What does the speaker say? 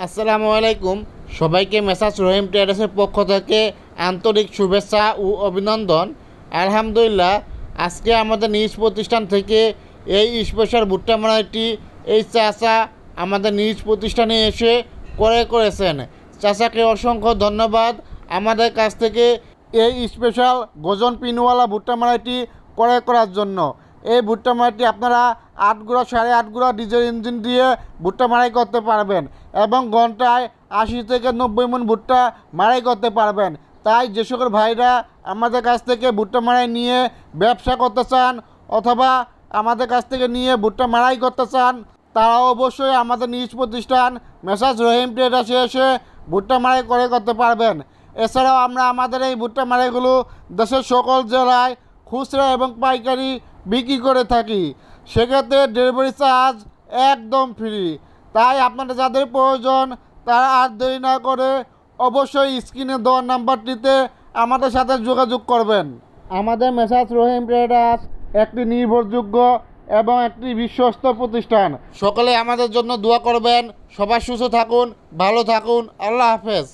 আসসালামু আলাইকুম। সবাইকে মেসাজ রহিম ট্রেডার্সের পক্ষ থেকে আন্তরিক শুভেচ্ছা ও অভিনন্দন। আলহামদুলিল্লাহ, আজকে আমাদের নিজ প্রতিষ্ঠান থেকে এই স্পেশাল ভুট্টা মারাইটি এই চাচা আমাদের নিজ প্রতিষ্ঠানে এসে করেছেন। চাচাকে অসংখ্য ধন্যবাদ আমাদের কাছ থেকে এই স্পেশাল গজন পিনওয়ালা ভুট্টা মারাইটি করার জন্য। এই ভুট্টা মারাইটি আপনারা 8 গুঁড়া 8.5 গুঁড়া ডিজেল ইঞ্জিন দিয়ে ভুট্টা মারাই করতে পারবেন এবং ঘন্টায় 80 থেকে 90 মণ ভুট্টা মারাই করতে পারবেন। তাই যে সকল ভাইরা আমাদের কাছ থেকে ভুট্টা মারাই নিয়ে ব্যবসা করতে চান অথবা আমাদের কাছ থেকে নিয়ে ভুট্টা মারাই করতে চান, তারা অবশ্যই আমাদের নিজ প্রতিষ্ঠান মেসাজ রহিম ট্রেডার্সে এসে ভুট্টা মারাই করতে পারবেন। এছাড়াও আমরা আমাদের এই ভুট্টা মারাইগুলো দেশের সকল জেলায় খুচরা এবং পাইকারি বিক্রি করে থাকি। সেক্ষেত্রে ডেলিভারি চার্জ একদম ফ্রি। তাই আপনাদের যাদের প্রয়োজন তারা আর দেরি না করে অবশ্যই স্ক্রিনে দেওয়া নাম্বারটিতে আমাদের সাথে যোগাযোগ করবেন। আমাদের মেসাজ রহিম ট্রেডার্স একটি নির্ভরযোগ্য এবং একটি বিশ্বস্ত প্রতিষ্ঠান। সকলে আমাদের জন্য দোয়া করবেন। সবাই সুস্থ থাকুন, ভালো থাকুন। আল্লাহ হাফেজ।